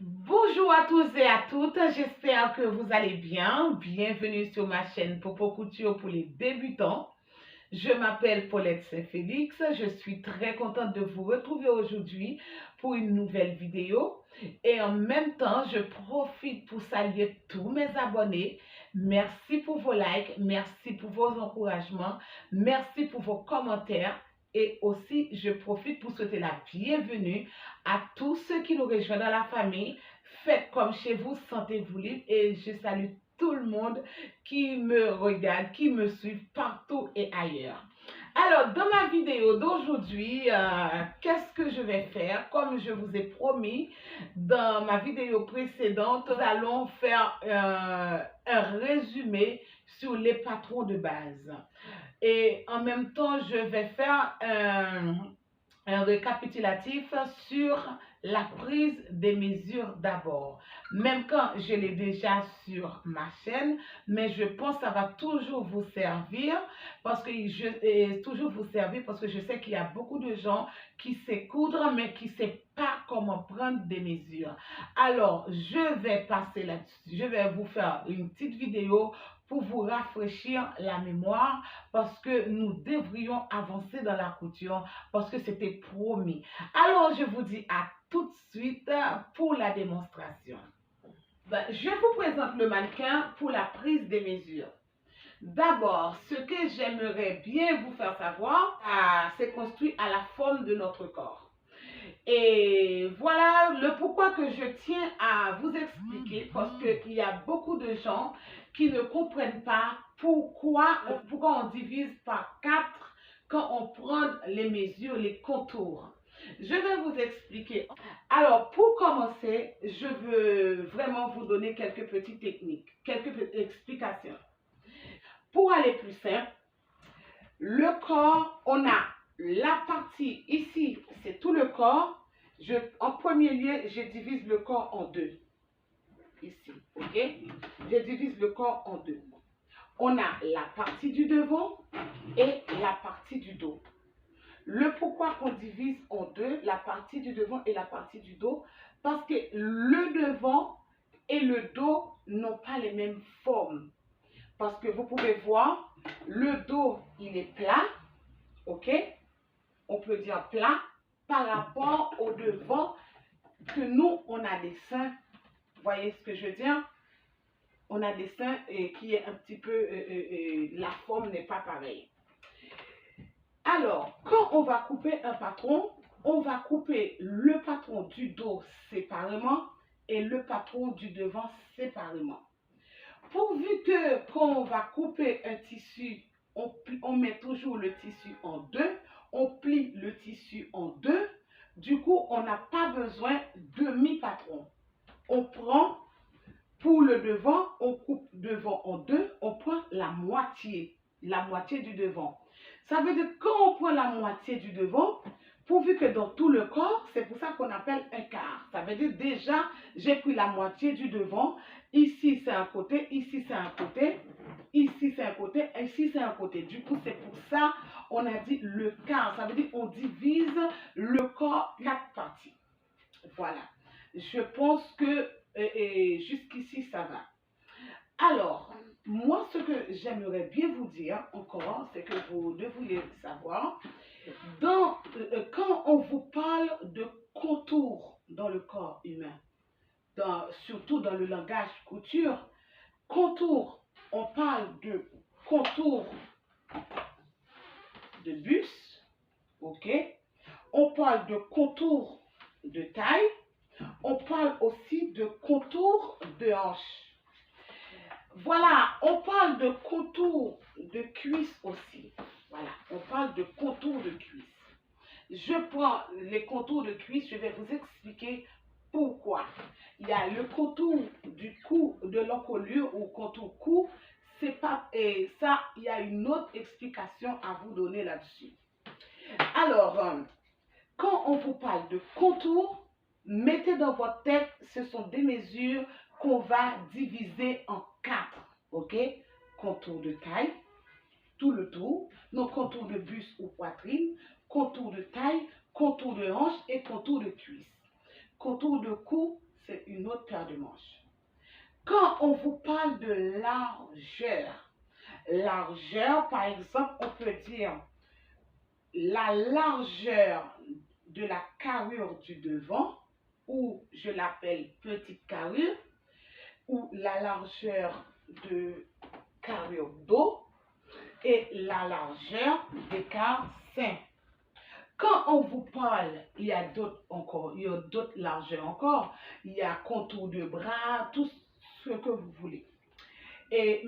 Bonjour à tous et à toutes, j'espère que vous allez bien. Bienvenue sur ma chaîne Popo Couture pour les débutants. Je m'appelle Paulette Saint-Félix, je suis très contente de vous retrouver aujourd'hui pour une nouvelle vidéo. Et en même temps, je profite pour saluer tous mes abonnés. Merci pour vos likes, merci pour vos encouragements, merci pour vos commentaires. Et aussi, je profite pour souhaiter la bienvenue à tous ceux qui nous rejoignent dans la famille. Faites comme chez vous, sentez-vous libre et je salue tout le monde qui me regarde, qui me suit partout et ailleurs. Alors, dans ma vidéo d'aujourd'hui, qu'est-ce que je vais faire? Comme je vous ai promis dans ma vidéo précédente, nous allons faire un résumé sur les patrons de base. Et en même temps, je vais faire un récapitulatif sur la prise des mesures d'abord. Même quand je l'ai déjà sur ma chaîne, mais je pense que ça va toujours vous servir parce que je sais qu'il y a beaucoup de gens qui savent coudre mais qui ne savent pas comment prendre des mesures. Alors, je vais passer là-dessus. Je vais vous faire une petite vidéo pour vous rafraîchir la mémoire parce que nous devrions avancer dans la couture parce que c'était promis. Alors, je vous dis à tout de suite pour la démonstration. Je vous présente le mannequin pour la prise des mesures. D'abord, ce que j'aimerais bien vous faire savoir, c'est construit à la forme de notre corps. Et voilà le pourquoi que je tiens à vous expliquer, parce qu'il y a beaucoup de gens qui ne comprennent pas pourquoi on divise par 4 quand on prend les mesures, les contours. Je vais vous expliquer. Alors, pour commencer, je veux vraiment vous donner quelques petites techniques, quelques explications. Pour aller plus simple, le corps, on a la partie ici, c'est tout le corps. En premier lieu, je divise le corps en deux. Ici, ok? Je divise le corps en deux. On a la partie du devant et la partie du dos. Le pourquoi qu'on divise en deux, la partie du devant et la partie du dos, parce que le devant et le dos n'ont pas les mêmes formes. Parce que vous pouvez voir, le dos, il est plat, ok? On peut dire plat par rapport au devant que nous, on a des seins. Vous voyez ce que je veux dire? On a des seins qui est un petit peu, la forme n'est pas pareille. Alors, quand on va couper un patron, on va couper le patron du dos séparément et le patron du devant séparément. Pourvu que quand on va couper un tissu, on met toujours le tissu en deux, on plie le tissu en deux, du coup, on n'a pas besoin de mi-patron. On prend pour le devant, on coupe devant en deux, on prend la moitié du devant. Ça veut dire que quand on prend la moitié du devant, pourvu que dans tout le corps, c'est pour ça qu'on appelle un quart. Ça veut dire déjà, j'ai pris la moitié du devant. Ici, c'est un côté, ici, c'est un côté, ici, c'est un côté, ici, c'est un côté. Du coup, c'est pour ça on a dit le quart. Ça veut dire qu'on divise le corps 4 parties. Voilà. Je pense que jusqu'ici, ça va. Alors, moi, ce que j'aimerais bien vous dire encore, c'est que vous devriez savoir, quand on vous parle de contours dans le corps humain, surtout dans le langage couture, contour, on parle de contour de buste, ok? On parle de contour de taille, on parle aussi de contour de hanche. Voilà, on parle de contour de cuisse aussi. Voilà, on parle de contour de cuisse. Je prends les contours de cuisse, je vais vous expliquer pourquoi. Il y a le contour du cou, de l'encolure ou contour cou, c'est pas, et ça, il y a une autre explication à vous donner là-dessus. Alors, quand on vous parle de contour, mettez dans votre tête, ce sont des mesures qu'on va diviser en 4, ok? Contour de taille, tout le tour, non, contour de buste ou poitrine, contour de taille, contour de hanche et contour de cuisse. Contour de cou, c'est une autre paire de manches. Quand on vous parle de largeur, par exemple, on peut dire la largeur de la carrure du devant, ou je l'appelle petite carrure, ou la largeur de carrure dos et la largeur d'écart sein. Quand on vous parle, il y a d'autres largeurs encore, il y a contour de bras, tout ce que vous voulez.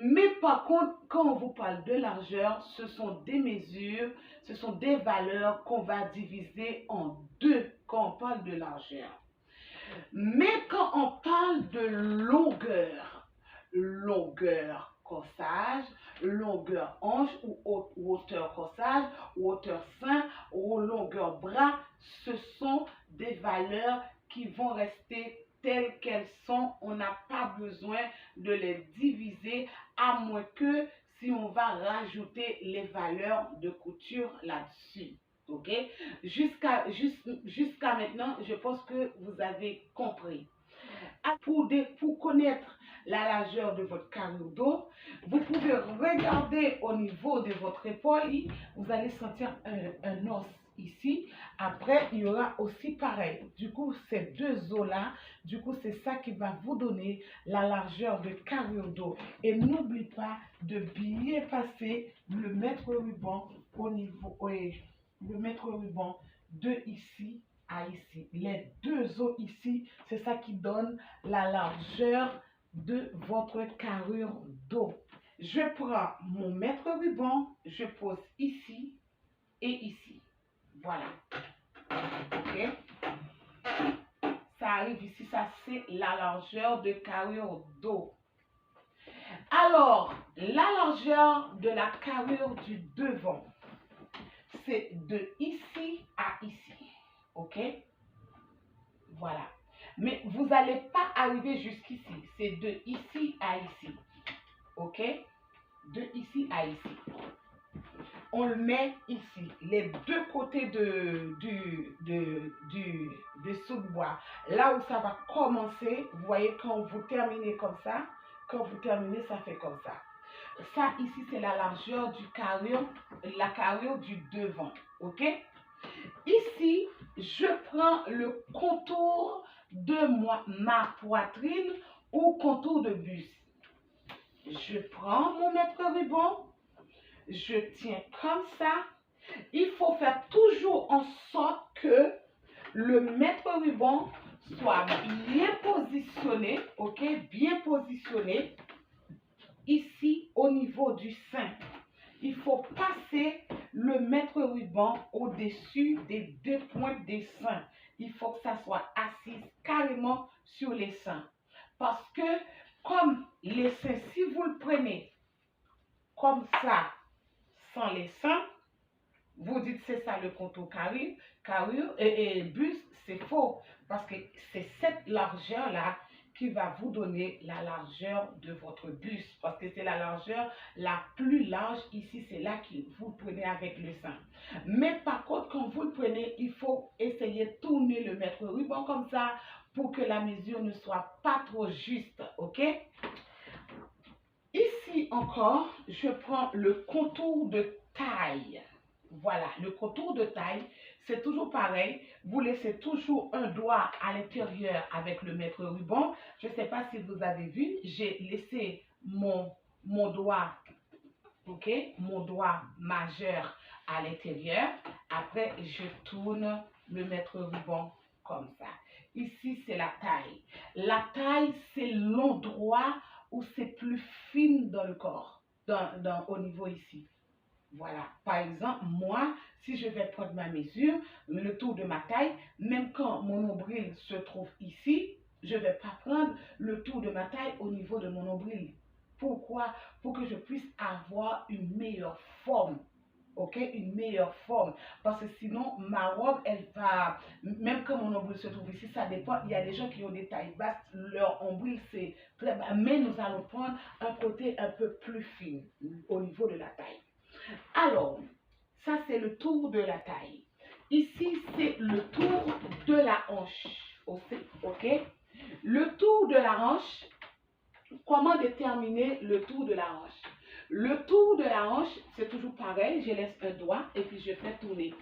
Mais par contre, quand on vous parle de largeur, ce sont des mesures, ce sont des valeurs qu'on va diviser en deux quand on parle de largeur. Mais quand on parle de longueur corsage, longueur hanche ou hauteur corsage, ou hauteur sein ou longueur bras, ce sont des valeurs qui vont rester telles qu'elles sont. On n'a pas besoin de les diviser, à moins que si on va rajouter les valeurs de couture là-dessus. Ok? Jusqu'à maintenant, je pense que vous avez compris. Pour connaître la largeur de votre carrure dos, vous pouvez regarder au niveau de votre épaule. Vous allez sentir un os ici. Après, il y aura aussi pareil. Du coup, ces deux os-là, du coup, c'est ça qui va vous donner la largeur de carrure dos. Et n'oublie pas de bien passer le mètre-ruban au niveau, le mètre-ruban de ici à ici. Les deux os ici, c'est ça qui donne la largeur de votre carrure dos. Je prends mon mètre-ruban, je pose ici et ici. Voilà. Ok? Ça arrive ici, ça c'est la largeur de carrure dos. Alors, la largeur de la carrure du devant, c'est de ici à ici. Ok? Voilà. Mais vous n'allez pas arriver jusqu'ici. C'est de ici à ici. Ok? De ici à ici. On le met ici. Les deux côtés de sous-bois. Là où ça va commencer, vous voyez quand vous terminez comme ça, quand vous terminez, ça fait comme ça. Ça ici, c'est la largeur du carrure, la carrure du devant. Ok? Ici, je prends le contour de ma poitrine ou contour de buste. Je prends mon mètre-ruban, je tiens comme ça. Il faut faire toujours en sorte que le mètre-ruban soit bien positionné, ok, bien positionné ici au niveau du sein. Il faut passer le mètre-ruban au-dessus des deux pointes des seins. Il faut que ça soit assis carrément sur les seins. Parce que comme les seins, si vous le prenez comme ça, sans les seins, vous dites c'est ça le contour carrure et buste, c'est faux. Parce que c'est cette largeur-là qui va vous donner la largeur de votre buste. Parce que c'est la largeur la plus large ici, c'est là que vous le prenez avec le sein. Mais par contre, quand vous le prenez, il faut essayer de tourner le mètre-ruban comme ça pour que la mesure ne soit pas trop juste, ok? Ici encore, je prends le contour de taille. Voilà, le contour de taille, c'est toujours pareil. Vous laissez toujours un doigt à l'intérieur avec le mètre-ruban. Je ne sais pas si vous avez vu, j'ai laissé mon doigt, ok, mon doigt majeur à l'intérieur. Après, je tourne le mètre-ruban comme ça. Ici, c'est la taille. La taille, c'est l'endroit où c'est plus fine dans le corps, au niveau ici. Voilà. Par exemple, moi, si je vais prendre ma mesure, le tour de ma taille, même quand mon nombril se trouve ici, je ne vais pas prendre le tour de ma taille au niveau de mon nombril. Pourquoi? Pour que je puisse avoir une meilleure forme. Ok? Une meilleure forme. Parce que sinon, ma robe, elle va, même quand mon nombril se trouve ici, ça dépend. Il y a des gens qui ont des tailles basses, leur nombril, c'est très bas. Mais nous allons prendre un côté un peu plus fin au niveau de la taille. Alors, ça c'est le tour de la taille. Ici, c'est le tour de la hanche. Ok? Le tour de la hanche, comment déterminer le tour de la hanche? Le tour de la hanche, c'est toujours pareil, je laisse un doigt et puis je fais tourner.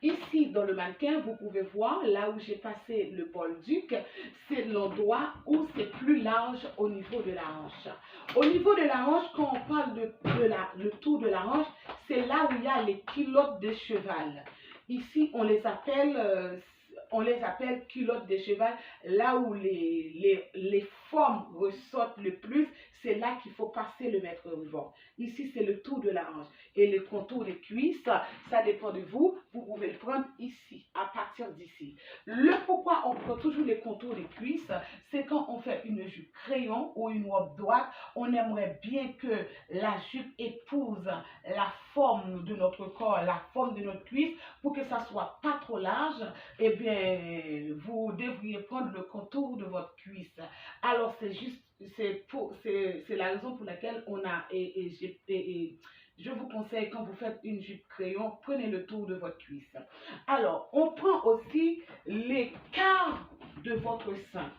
Ici, dans le mannequin, vous pouvez voir, là où j'ai passé le bolduc, c'est l'endroit où c'est plus large au niveau de la hanche. Au niveau de la hanche, quand on parle le tour de la hanche, c'est là où il y a les culottes de cheval. Ici, on les appelle culottes de cheval. Là où les formes ressortent le plus, c'est là qu'il faut passer le mètre ruban. Ici, c'est le tour de la hanche. Et le contour des cuisses, ça dépend de vous. Vous pouvez le prendre ici, à partir d'ici. Le pourquoi on prend toujours les contours des cuisses, c'est quand on fait une jupe crayon ou une robe droite, on aimerait bien que la jupe épouse la forme de notre corps, la forme de notre cuisse, pour que ça soit pas trop large. Eh bien, vous devriez prendre le contour de votre cuisse. Alors, c'est la raison pour laquelle on a, je vous conseille, quand vous faites une jupe crayon, prenez le tour de votre cuisse. Alors, on prend aussi l'écart de votre sein.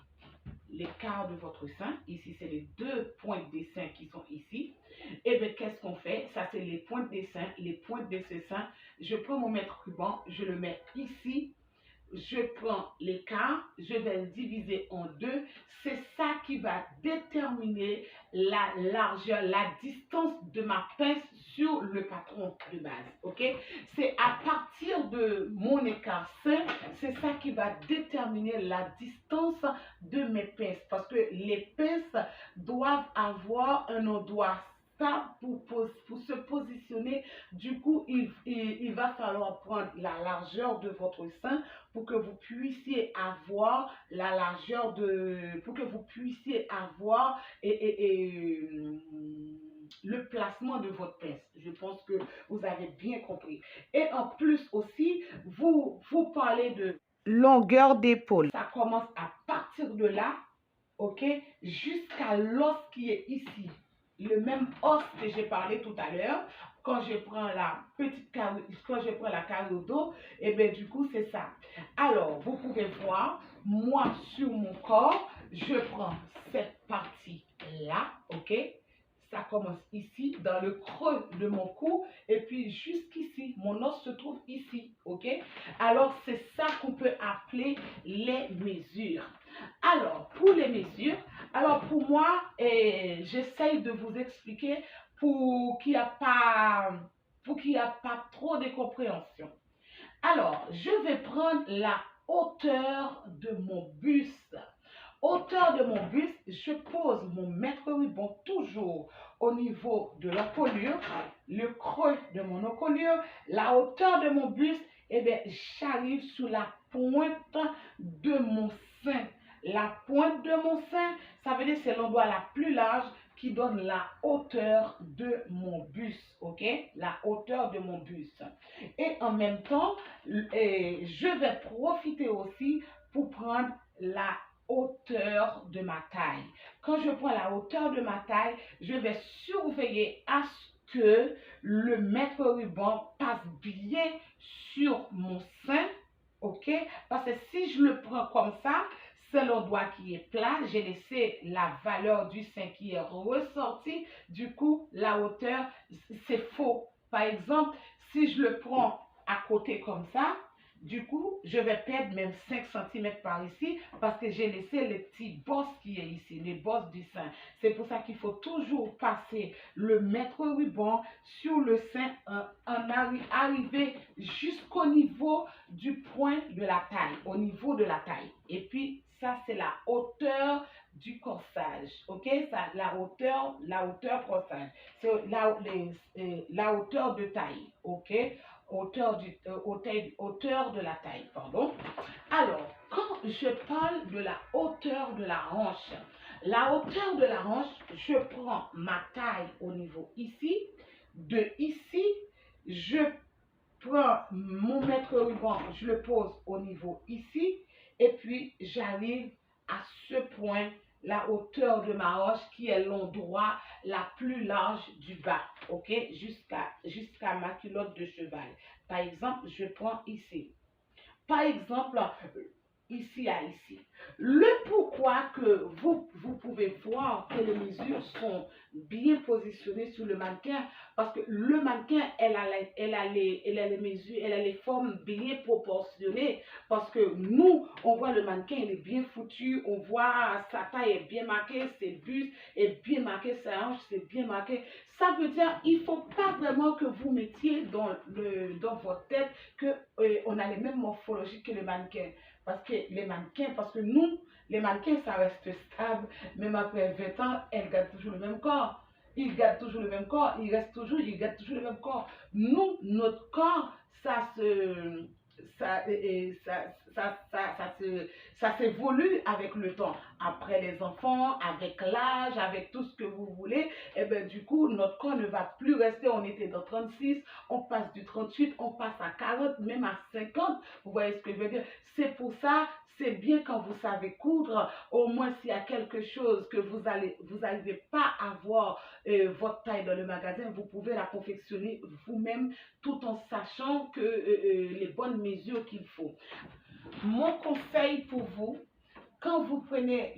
L'écart de votre sein, ici, c'est les deux pointes des seins qui sont ici. Et bien, qu'est-ce qu'on fait? Ça, c'est les pointes des seins, les pointes de ce sein. Je prends mon mètre ruban, je le mets ici. Je prends l'écart, je vais le diviser en deux. C'est ça qui va déterminer la largeur, la distance de ma pince sur le patron de base. Ok? C'est à partir de mon écart sein, c'est ça qui va déterminer la distance de mes pinces. Parce que les pinces doivent avoir un endroit pour se positionner. Du coup, il va falloir prendre la largeur de votre sein pour que vous puissiez avoir la largeur pour que vous puissiez avoir le placement de votre pince. Je pense que vous avez bien compris. Et en plus aussi, vous parlez de longueur d'épaule. Ça commence à partir de là, ok, jusqu'à l'os qui est ici. Le même os que j'ai parlé tout à l'heure, quand je prends la carré au dos, et bien du coup c'est ça. Alors, vous pouvez voir, moi sur mon corps, je prends cette partie-là, ok? Ça commence ici, dans le creux de mon cou, et puis jusqu'ici, mon os se trouve ici, ok? Alors, c'est ça qu'on peut appeler les mesures. Alors, pour les mesures, alors pour moi, j'essaye de vous expliquer pour qu'il n'y a pas trop de compréhension. Alors, je vais prendre la hauteur de mon buste. Hauteur de mon buste, je pose mon mètre ruban toujours au niveau de l'encolure, le creux de mon encolure, la hauteur de mon buste, et bien, j'arrive sur la pointe de mon sein. La pointe de mon sein, ça veut dire que c'est l'endroit la plus large qui donne la hauteur de mon buste, ok? La hauteur de mon buste. Et en même temps, je vais profiter aussi pour prendre la hauteur de ma taille. Quand je prends la hauteur de ma taille, je vais surveiller à ce que le mètre ruban passe bien sur mon sein, ok? Parce que si je le prends comme ça, c'est l'endroit qui est plat, j'ai laissé la valeur du sein qui est ressortie, du coup, la hauteur, c'est faux. Par exemple, si je le prends à côté comme ça, du coup, je vais perdre même 5 cm par ici parce que j'ai laissé les petits bosses qui est ici, les bosses du sein. C'est pour ça qu'il faut toujours passer le mètre ruban sur le sein, arriver jusqu'au niveau du point de la taille, au niveau de la taille. Et puis, ça, c'est la hauteur du corsage, ok? Ça, la hauteur corsage, c'est la hauteur de taille, ok? Hauteur de la taille, pardon. Alors, quand je parle de la hauteur de la hanche, je prends ma taille au niveau ici, de ici, je prends mon mètre ruban, je le pose au niveau ici, et puis j'arrive à ce point, la hauteur de ma hanche qui est l'endroit la plus large du bas, ok, jusqu'à ma culotte de cheval. Par exemple, je prends ici. Par exemple, ici à ici. Le pourquoi que vous pouvez voir que les mesures sont bien positionnées sur le mannequin, parce que le mannequin, elle a les mesures, elle a les formes bien proportionnées, parce que nous, on voit le mannequin, il est bien foutu, on voit sa taille est bien marquée, ses bustes est bien marqué, sa hanche c'est bien marqué. Ça veut dire, il ne faut pas vraiment que vous mettiez dans votre tête que on a les mêmes morphologies que le mannequin. Parce que nous, les mannequins, ça reste stable. Même après 20 ans, elles gardent toujours le même corps. Ils gardent toujours le même corps. Ils gardent toujours le même corps. Nous, notre corps, ça, ça s'évolue avec le temps. Après les enfants, avec l'âge, avec tout ce que vous voulez, et bien du coup, notre corps ne va plus rester. On était dans 36, on passe du 38, on passe à 40, même à 50. Vous voyez ce que je veux dire? C'est pour ça, c'est bien quand vous savez coudre, au moins s'il y a quelque chose que vous n'arrivez pas à voir votre taille dans le magasin, vous pouvez la confectionner vous-même tout en sachant que les bonnes mesures qu'il faut. Mon conseil pour vous, quand vous prenez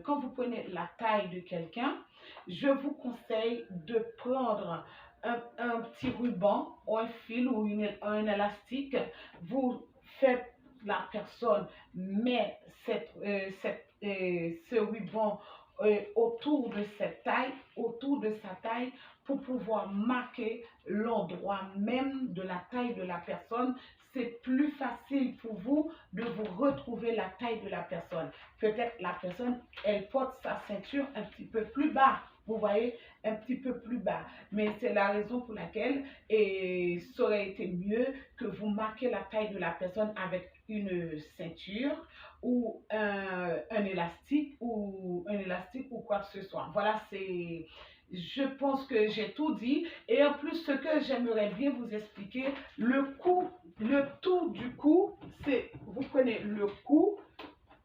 quand vous prenez la taille de quelqu'un, je vous conseille de prendre un petit ruban ou un fil ou un élastique. Vous faites la personne met ce ruban autour de autour de sa taille, pour pouvoir marquer l'endroit même de la taille de la personne. C'est plus facile pour vous de vous retrouver la taille de la personne. Peut-être la personne, elle porte sa ceinture un petit peu plus bas. Vous voyez, un petit peu plus bas. Mais c'est la raison pour laquelle ça aurait été mieux que vous marquez la taille de la personne avec une ceinture ou un élastique ou quoi que ce soit. Voilà, je pense que j'ai tout dit. Et en plus, ce que j'aimerais bien vous expliquer, le tout du cou, c'est, vous prenez le cou,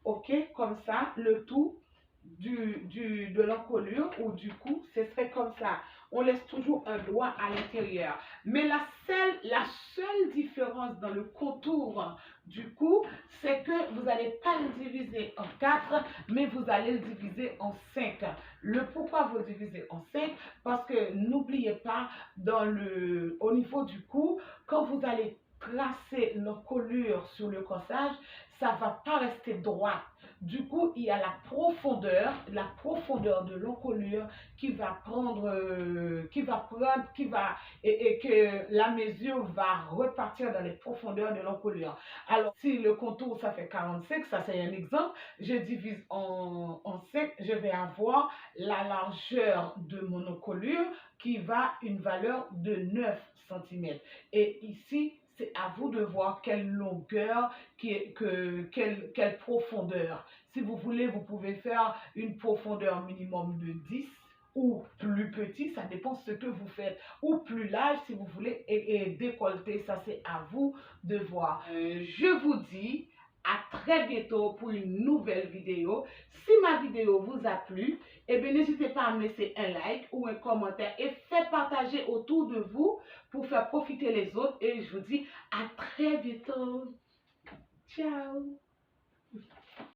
ok, comme ça, le tout de l'encolure ou du cou, ce serait comme ça. On laisse toujours un doigt à l'intérieur. Mais la seule différence dans le contour du cou, c'est que vous n'allez pas le diviser en 4, mais vous allez le diviser en 5. Le pourquoi vous le divisez en 5? Parce que n'oubliez pas, au niveau du cou, quand vous allez tracer l'encolure sur le corsage, ça ne va pas rester droit. Du coup, il y a la profondeur de l'encolure et que la mesure va repartir dans les profondeurs de l'encolure. Alors, si le contour, ça fait 45, ça c'est un exemple, je divise en 5, je vais avoir la largeur de mon encolure qui va une valeur de 9 cm. Et ici, c'est à vous de voir quelle longueur, quelle profondeur. Si vous voulez, vous pouvez faire une profondeur minimum de 10 ou plus petit, ça dépend ce que vous faites, ou plus large si vous voulez, et décolleté, ça c'est à vous de voir. Je vous dis à très bientôt pour une nouvelle vidéo. Si ma vidéo vous a plu, eh bien n'hésitez pas à me laisser un like ou un commentaire et faites partager autour de vous pour faire profiter les autres. Et je vous dis à très bientôt. Ciao.